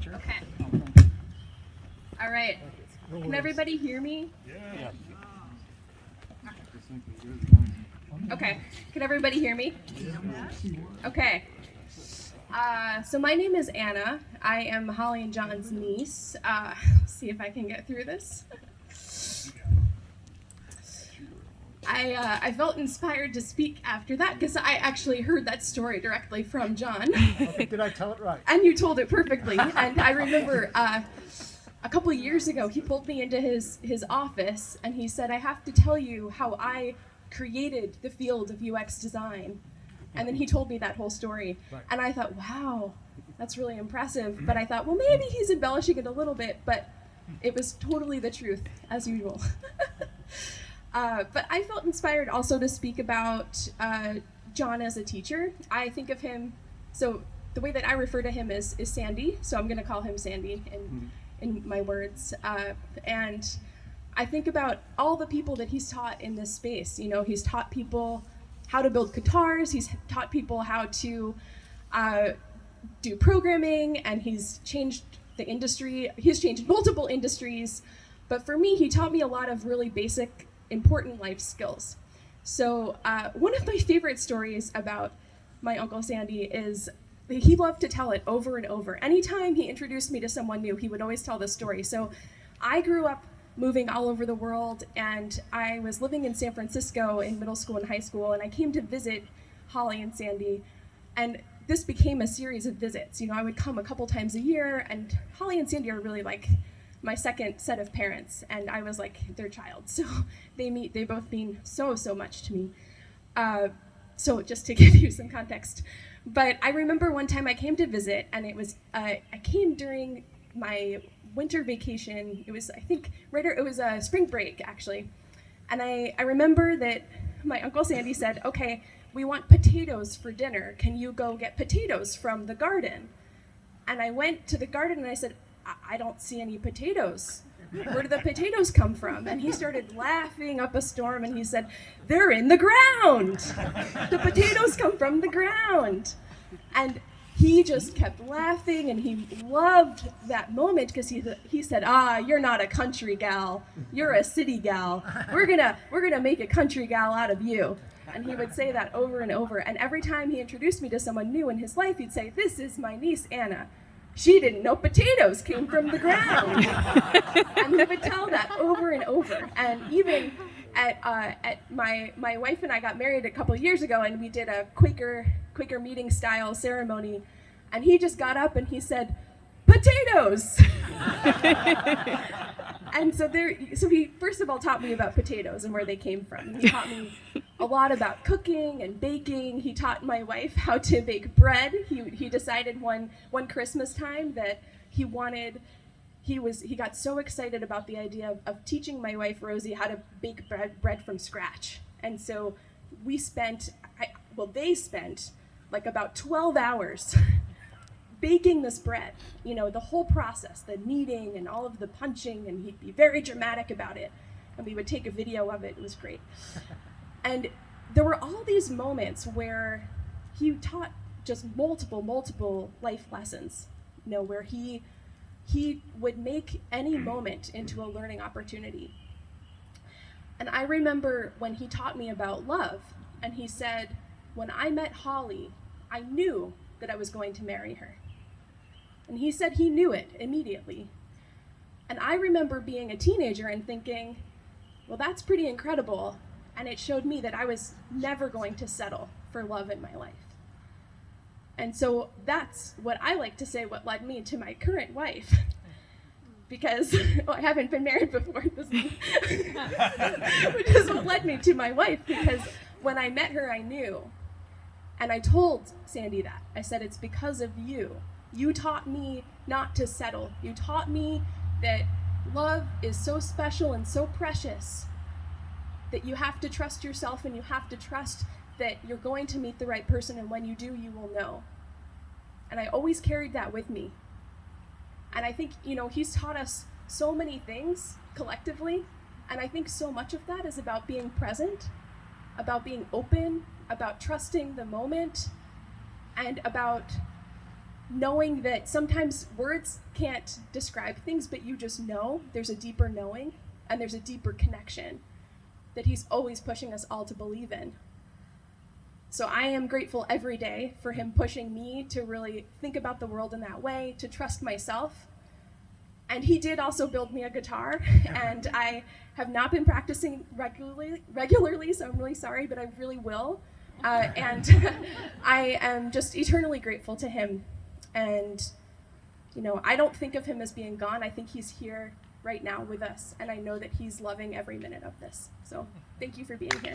Okay. All right. Can everybody hear me? Yeah. Okay. Can everybody hear me? Okay. So my name is Anna. I am Holly and John's niece. See if I can get through this. I felt inspired to speak after that because I actually heard that story directly from John. Okay, did I tell it right? And you told it perfectly. And I remember a couple of years ago, he pulled me into his office and he said, I have to tell you how I created the field of UX design. And then he told me that whole story. Right. And I thought, wow, that's really impressive. But I thought, well, maybe he's embellishing it a little bit, but it was totally the truth, as usual. But I felt inspired also to speak about John as a teacher. I think of him, so the way that I refer to him is Sandy, so I'm going to call him Sandy in my words. And I think about all the people that he's taught in this space. You know, he's taught people how to build guitars, he's taught people how to do programming, and he's changed the industry. He's changed multiple industries. But for me, he taught me a lot of really basic important life skills. So one of my favorite stories about my Uncle Sandy is he loved to tell it over and over. Anytime he introduced me to someone new, he would always tell this story. So I grew up moving all over the world, and I was living in San Francisco in middle school and high school, and I came to visit Holly and Sandy, and this became a series of visits. You know, I would come a couple times a year, and Holly and Sandy are really like my second set of parents, and I was like their child. So they both mean so much to me. So just to give you some context. But I remember one time I came to visit, and it was, I came during my winter vacation. It was, I think, it was a spring break, actually. And I remember that my Uncle Sandy said, okay, we want potatoes for dinner. Can you go get potatoes from the garden? And I went to the garden and I said, I don't see any potatoes. Where do the potatoes come from? And he started laughing up a storm, and he said, they're in the ground. The potatoes come from the ground. And he just kept laughing, and he loved that moment because he said, you're not a country gal, you're a city gal. We're gonna make a country gal out of you. And he would say that over and over. And every time he introduced me to someone new in his life, he'd say, this is my niece, Anna. She didn't know potatoes came from the ground. And he would tell that over and over. And even at my wife and I got married a couple of years ago, and we did a Quaker meeting style ceremony, and he just got up and he said, potatoes. And so he first of all taught me about potatoes and where they came from. He taught me a lot about cooking and baking. He taught my wife how to bake bread. He decided one Christmas time that he got so excited about the idea of teaching my wife Rosie how to bake bread from scratch. And so they spent like about 12 hours baking this bread, you know, the whole process, the kneading and all of the punching, and he'd be very dramatic about it. And we would take a video of it. It was great. And there were all these moments where he taught just multiple life lessons, you know, where he would make any moment into a learning opportunity. And I remember when he taught me about love, and he said, when I met Holly, I knew that I was going to marry her. And he said he knew it immediately. And I remember being a teenager and thinking, well, that's pretty incredible. And it showed me that I was never going to settle for love in my life. And so that's what I like to say what led me to my current wife. Because I haven't been married before, which is what led me to my wife, because when I met her, I knew. And I told Sandy that. I said, it's because of you. You taught me not to settle. You taught me that love is so special and so precious that you have to trust yourself, and you have to trust that you're going to meet the right person, and when you do, you will know. And I always carried that with me. And I think, you know, he's taught us so many things collectively, and I think so much of that is about being present, about being open, about trusting the moment, and about knowing that sometimes words can't describe things, but you just know there's a deeper knowing and there's a deeper connection that he's always pushing us all to believe in. So I am grateful every day for him pushing me to really think about the world in that way, to trust myself. And he did also build me a guitar, and I have not been practicing regularly, so I'm really sorry, but I really will. And I am just eternally grateful to him. And, you know, I don't think of him as being gone. I think he's here right now with us, and I know that he's loving every minute of this. So thank you for being here.